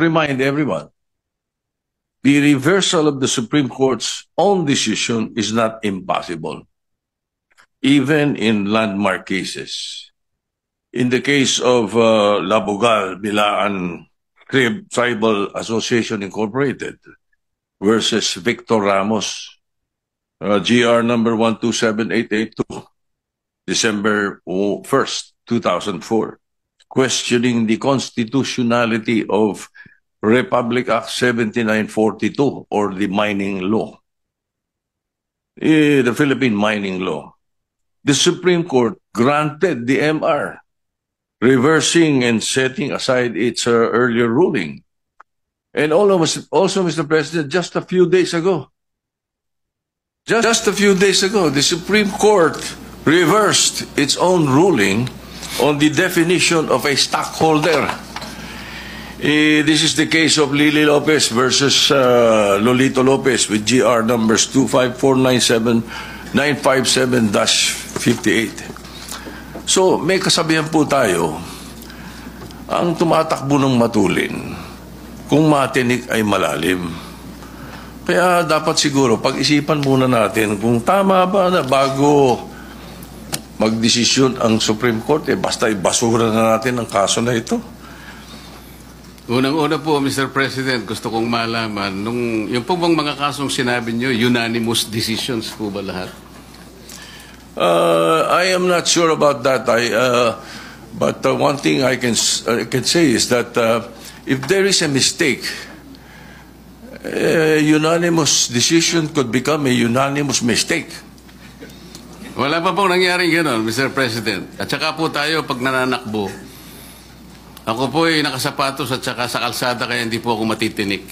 remind everyone, the reversal of the Supreme Court's own decision is not impossible, even in landmark cases. In the case of Labogal, Bilaan Tribal Association Incorporated versus Victor Ramos, GR number 127882, December 1st, 2004, questioning the constitutionality of Republic Act 7942 or the mining law, the Philippine mining law. The Supreme Court granted the MR, reversing and setting aside its earlier ruling. And also, Mr. President, just a few days ago, the Supreme Court reversed its own ruling on the definition of a stockholder. This is the case of Lily Lopez versus Lolito Lopez with GR numbers 25497-957-58. So, may kasabihan po tayo, ang tumatakbo ng matulin, kung matinik ay malalim. Kaya dapat siguro pag-isipan muna natin kung tama ba na bago magdesisyon ang Supreme Court, basta ibasura na natin ang kaso na ito. Unang-una po, Mr. President, gusto kong malaman, yung po bang mga kasong sinabi nyo, unanimous decisions po ba lahat? I am not sure about that. But one thing I can say is that if there is a mistake, unanimous decision could become a unanimous mistake. Wala pa pong nangyaring gano'n, Mr. President. At saka po tayo, pag nananakbo, ako po ay nakasapatos at saka sa kalsada kaya hindi po ako matitinik.